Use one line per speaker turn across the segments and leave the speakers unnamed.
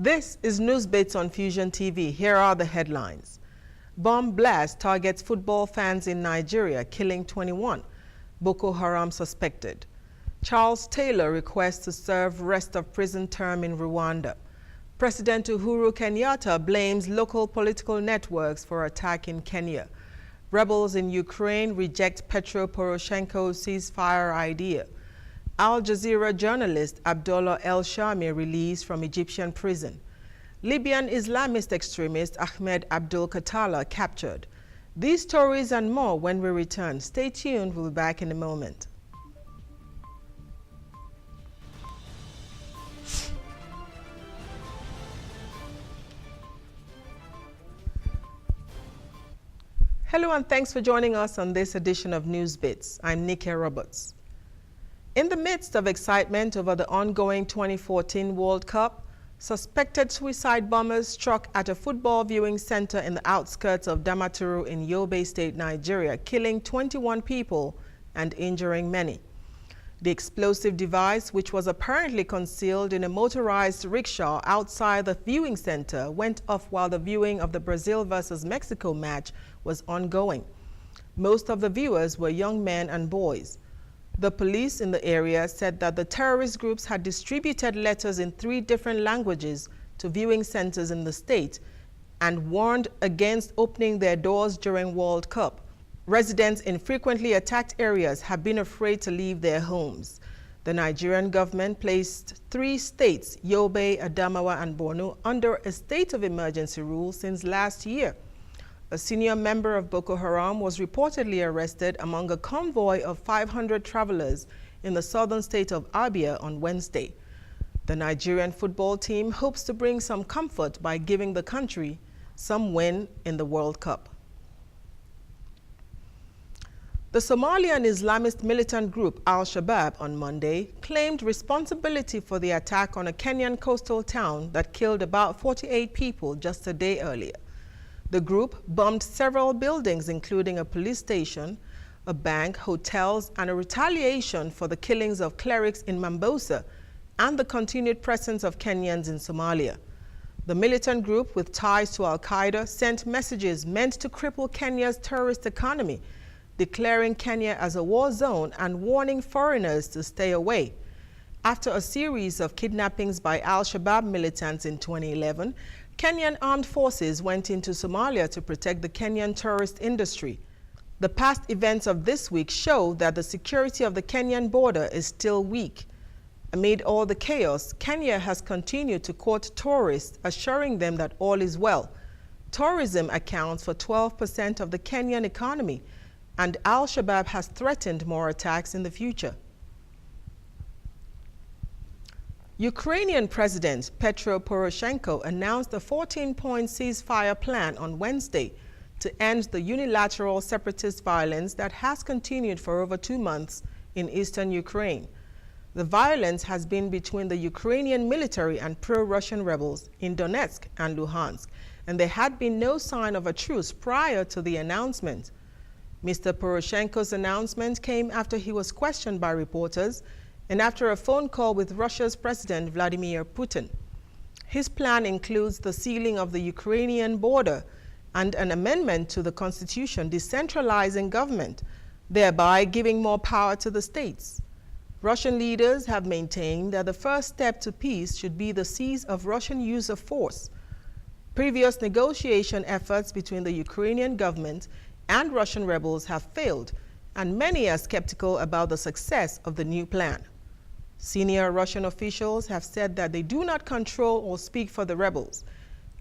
This is News Bits on Fusion TV. Here are the headlines. Bomb blast targets football fans in Nigeria, killing 21. Boko Haram suspected. Charles Taylor requests to serve rest of prison term in Rwanda. President Uhuru Kenyatta blames local political networks for attack in Kenya. Rebels in Ukraine reject Petro Poroshenko's ceasefire idea. Al Jazeera journalist Abdullah El Shami released from Egyptian prison. Libyan Islamist extremist Ahmed Abdul Katala captured. These stories and more when we return. Stay tuned, we'll be back in a moment. Hello and thanks for joining us on this edition of News Bits. I'm Nikki Roberts. In the midst of excitement over the ongoing 2014 World Cup, suspected suicide bombers struck at a football viewing center in the outskirts of Damaturu in Yobe State, Nigeria, killing 21 people and injuring many. The explosive device, which was apparently concealed in a motorized rickshaw outside the viewing center, went off while the viewing of the Brazil versus Mexico match was ongoing. Most of the viewers were young men and boys. The police in the area said that the terrorist groups had distributed letters in 3 different languages to viewing centers in the state and warned against opening their doors during World Cup. Residents in frequently attacked areas have been afraid to leave their homes. The Nigerian government placed 3 states, Yobe, Adamawa, and Borno, under a state of emergency rule since last year. A senior member of Boko Haram was reportedly arrested among a convoy of 500 travelers in the southern state of Abia on Wednesday. The Nigerian football team hopes to bring some comfort by giving the country some win in the World Cup. The Somalian Islamist militant group Al-Shabaab on Monday claimed responsibility for the attack on a Kenyan coastal town that killed about 48 people just a day earlier. The group bombed several buildings, including a police station, a bank, hotels, and a retaliation for the killings of clerics in Mombasa and the continued presence of Kenyans in Somalia. The militant group, with ties to Al-Qaeda, sent messages meant to cripple Kenya's tourist economy, declaring Kenya as a war zone and warning foreigners to stay away. After a series of kidnappings by Al-Shabaab militants in 2011, Kenyan armed forces went into Somalia to protect the Kenyan tourist industry. The past events of this week show that the security of the Kenyan border is still weak. Amid all the chaos, Kenya has continued to court tourists, assuring them that all is well. Tourism accounts for 12% of the Kenyan economy, and Al-Shabaab has threatened more attacks in the future. Ukrainian President Petro Poroshenko announced a 14-point ceasefire plan on Wednesday to end the unilateral separatist violence that has continued for over 2 months in eastern Ukraine. The violence has been between the Ukrainian military and pro-Russian rebels in Donetsk and Luhansk, and there had been no sign of a truce prior to the announcement. Mr. Poroshenko's announcement came after he was questioned by reporters and after a phone call with Russia's President Vladimir Putin. His plan includes the sealing of the Ukrainian border and an amendment to the constitution decentralizing government, thereby giving more power to the states. Russian leaders have maintained that the first step to peace should be the cease of Russian use of force. Previous negotiation efforts between the Ukrainian government and Russian rebels have failed, and many are skeptical about the success of the new plan. Senior Russian officials have said that they do not control or speak for the rebels.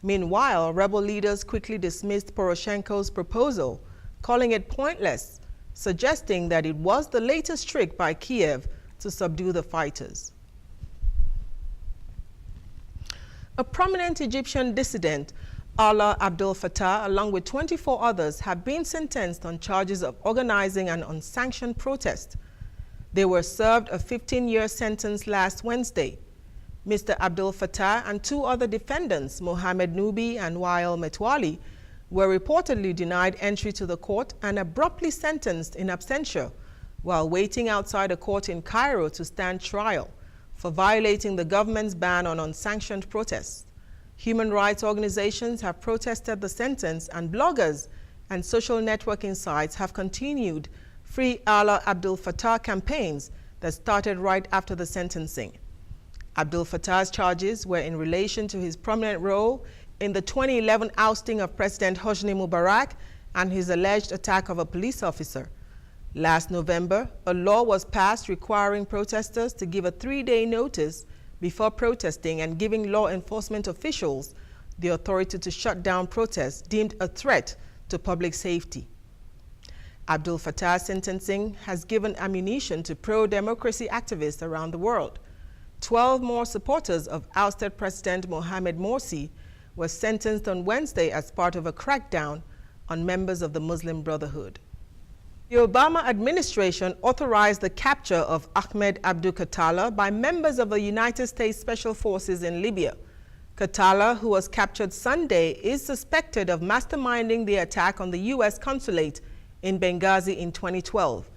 Meanwhile, rebel leaders quickly dismissed Poroshenko's proposal, calling it pointless, suggesting that it was the latest trick by Kiev to subdue the fighters. A prominent Egyptian dissident, Allah Abdel Fattah, along with 24 others, have been sentenced on charges of organizing an unsanctioned protest. They were served a 15-year sentence last Wednesday. Mr. Abdel Fattah and 2 other defendants, Mohamed Nubi and Wael Metwali, were reportedly denied entry to the court and abruptly sentenced in absentia while waiting outside a court in Cairo to stand trial for violating the government's ban on unsanctioned protests. Human rights organizations have protested the sentence, and bloggers and social networking sites have continued Free Allah Abdel Fattah campaigns that started right after the sentencing. Abdel Fattah's charges were in relation to his prominent role in the 2011 ousting of President Hosni Mubarak and his alleged attack of a police officer. Last November, a law was passed requiring protesters to give a 3-day notice before protesting and giving law enforcement officials the authority to shut down protests deemed a threat to public safety. Abdel Fattah's sentencing has given ammunition to pro-democracy activists around the world. 12 more supporters of ousted President Mohamed Morsi were sentenced on Wednesday as part of a crackdown on members of the Muslim Brotherhood. The Obama administration authorized the capture of Ahmed Abdou Khattala by members of the United States Special Forces in Libya. Khattala, who was captured Sunday, is suspected of masterminding the attack on the U.S. consulate in Benghazi in 2012.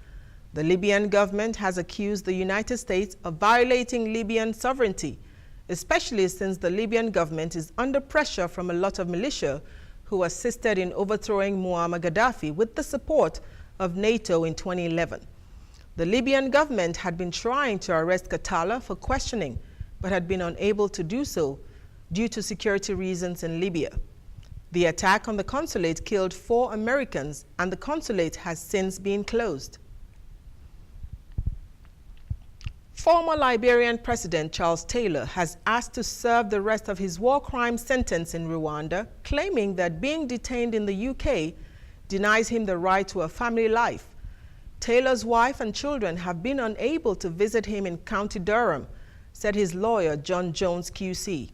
The Libyan government has accused the United States of violating Libyan sovereignty, especially since the Libyan government is under pressure from a lot of militia who assisted in overthrowing Muammar Gaddafi with the support of NATO in 2011. The Libyan government had been trying to arrest Khattala for questioning, but had been unable to do so due to security reasons in Libya. The attack on the consulate killed 4 Americans, and the consulate has since been closed. Former Liberian President Charles Taylor has asked to serve the rest of his war crime sentence in Rwanda, claiming that being detained in the UK denies him the right to a family life. Taylor's wife and children have been unable to visit him in County Durham, said his lawyer John Jones QC.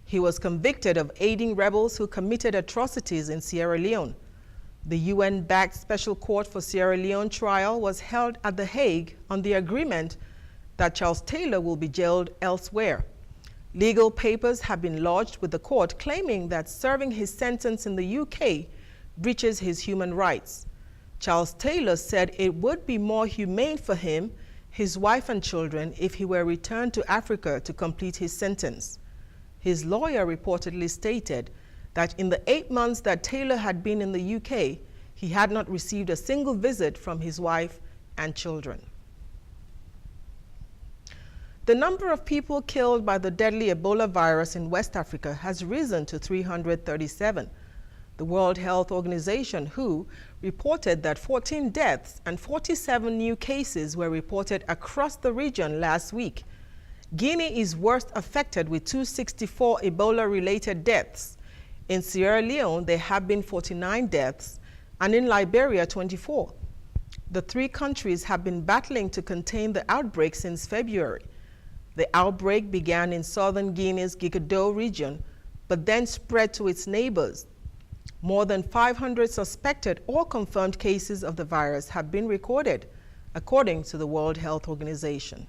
He was convicted of aiding rebels who committed atrocities in Sierra Leone. The UN-backed Special Court for Sierra Leone trial was held at The Hague on the agreement that Charles Taylor will be jailed elsewhere. Legal papers have been lodged with the court claiming that serving his sentence in the UK breaches his human rights. Charles Taylor said it would be more humane for him, his wife and children if he were returned to Africa to complete his sentence. His lawyer reportedly stated that in the 8 months that Taylor had been in the UK, he had not received a single visit from his wife and children. The number of people killed by the deadly Ebola virus in West Africa has risen to 337. The World Health Organization, WHO, reported that 14 deaths and 47 new cases were reported across the region last week. Guinea is worst affected with 264 Ebola-related deaths. In Sierra Leone, there have been 49 deaths, and in Liberia, 24. The 3 countries have been battling to contain the outbreak since February. The outbreak began in southern Guinea's Gigado region, but then spread to its neighbors. More than 500 suspected or confirmed cases of the virus have been recorded, according to the World Health Organization.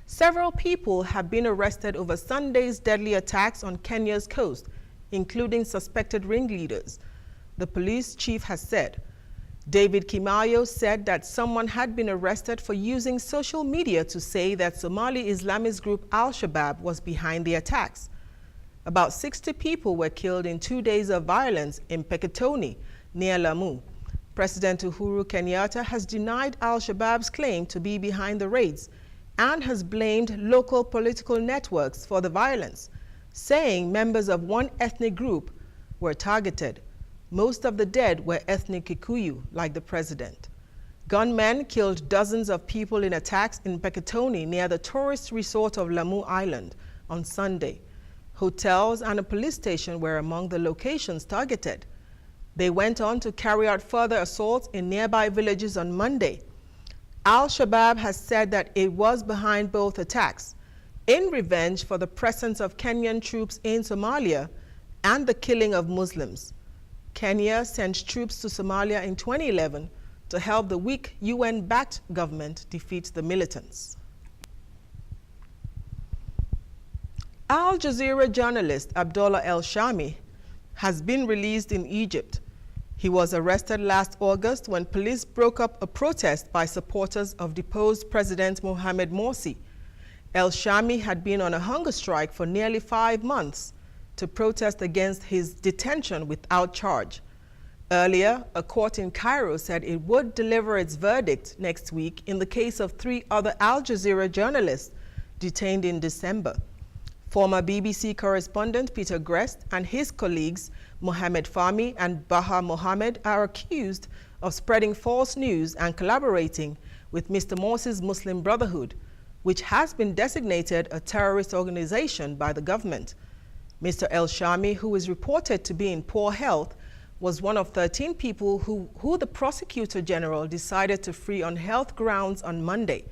Several people have been arrested over Sunday's deadly attacks on Kenya's coast, including suspected ringleaders, the police chief has said. David Kimayo said that someone had been arrested for using social media to say that Somali Islamist group Al-Shabaab was behind the attacks. About 60 people were killed in 2 days of violence in Peketoni, near Lamu. President Uhuru Kenyatta has denied Al-Shabaab's claim to be behind the raids and has blamed local political networks for the violence, saying members of one ethnic group were targeted. Most of the dead were ethnic Kikuyu, like the president. Gunmen killed dozens of people in attacks in Peketoni near the tourist resort of Lamu Island on Sunday. Hotels and a police station were among the locations targeted. They went on to carry out further assaults in nearby villages on Monday. Al-Shabaab has said that it was behind both attacks, in revenge for the presence of Kenyan troops in Somalia and the killing of Muslims. Kenya sent troops to Somalia in 2011 to help the weak UN-backed government defeat the militants. Al Jazeera journalist Abdullah El-Shami has been released in Egypt. He was arrested last August when police broke up a protest by supporters of deposed President Mohamed Morsi. El Shami had been on a hunger strike for nearly 5 months to protest against his detention without charge. Earlier, a court in Cairo said it would deliver its verdict next week in the case of 3 other Al Jazeera journalists detained in December. Former BBC correspondent Peter Grest and his colleagues Mohamed Fahmy and Baha Mohammed are accused of spreading false news and collaborating with Mr. Morsi's Muslim Brotherhood, which has been designated a terrorist organization by the government. Mr. El Shami, who is reported to be in poor health, was one of 13 people who the Prosecutor General decided to free on health grounds on Monday.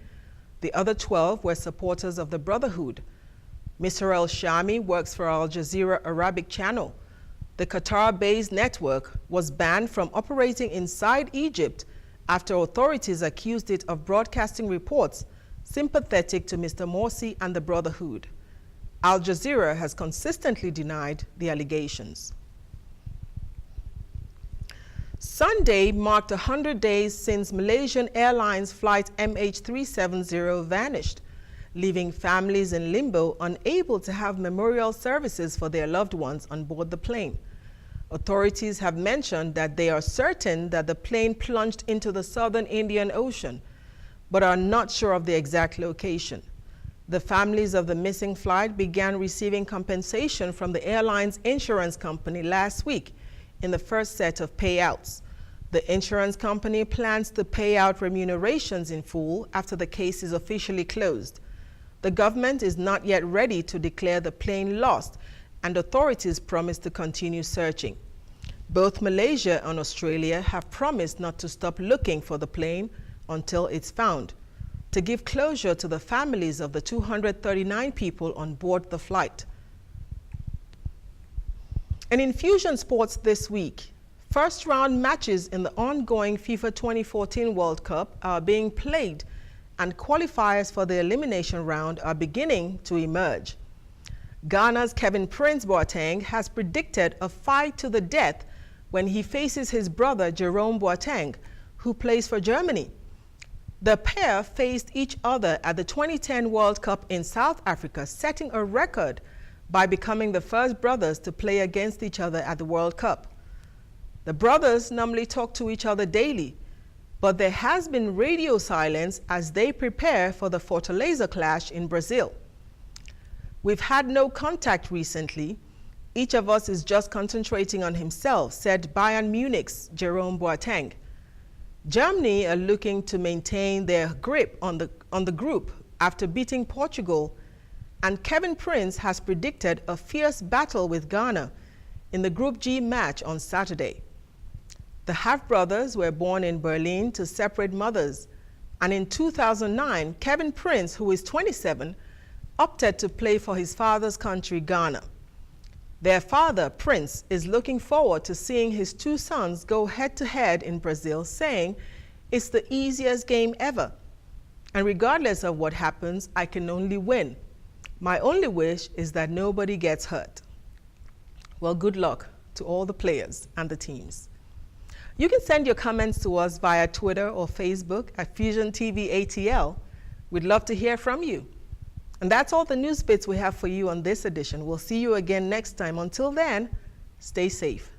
The other 12 were supporters of the Brotherhood. Mr. El Shami works for Al Jazeera Arabic Channel. The Qatar-based network was banned from operating inside Egypt after authorities accused it of broadcasting reports sympathetic to Mr. Morsi and the Brotherhood. Al Jazeera has consistently denied the allegations. Sunday marked 100 days since Malaysian Airlines flight MH370 vanished, leaving families in limbo unable to have memorial services for their loved ones on board the plane. Authorities have mentioned that they are certain that the plane plunged into the southern Indian Ocean, but are not sure of the exact location. The families of the missing flight began receiving compensation from the airline's insurance company last week in the first set of payouts. The insurance company plans to pay out remunerations in full after the case is officially closed. The government is not yet ready to declare the plane lost, and authorities promise to continue searching. Both Malaysia and Australia have promised not to stop looking for the plane until it's found, to give closure to the families of the 239 people on board the flight. And in Fuxion sports this week, first-round matches in the ongoing FIFA 2014 World Cup are being played, and qualifiers for the elimination round are beginning to emerge. Ghana's Kevin Prince Boateng has predicted a fight to the death when he faces his brother Jerome Boateng, who plays for Germany. The pair faced each other at the 2010 World Cup in South Africa, setting a record by becoming the first brothers to play against each other at the World Cup. The brothers normally talk to each other daily, but there has been radio silence as they prepare for the Fortaleza clash in Brazil. "We've had no contact recently. Each of us is just concentrating on himself," said Bayern Munich's Jerome Boateng. Germany are looking to maintain their grip on the group after beating Portugal, and Kevin Prince has predicted a fierce battle with Ghana in the Group G match on Saturday. The half-brothers were born in Berlin to separate mothers, and in 2009, Kevin Prince, who is 27, opted to play for his father's country, Ghana. Their father, Prince, is looking forward to seeing his 2 sons go head-to-head in Brazil, saying, "It's the easiest game ever. And regardless of what happens, I can only win. My only wish is that nobody gets hurt." Well, good luck to all the players and the teams. You can send your comments to us via Twitter or Facebook at Fuxion TV ATL. We'd love to hear from you. And that's all the news bits we have for you on this edition. We'll see you again next time. Until then, stay safe.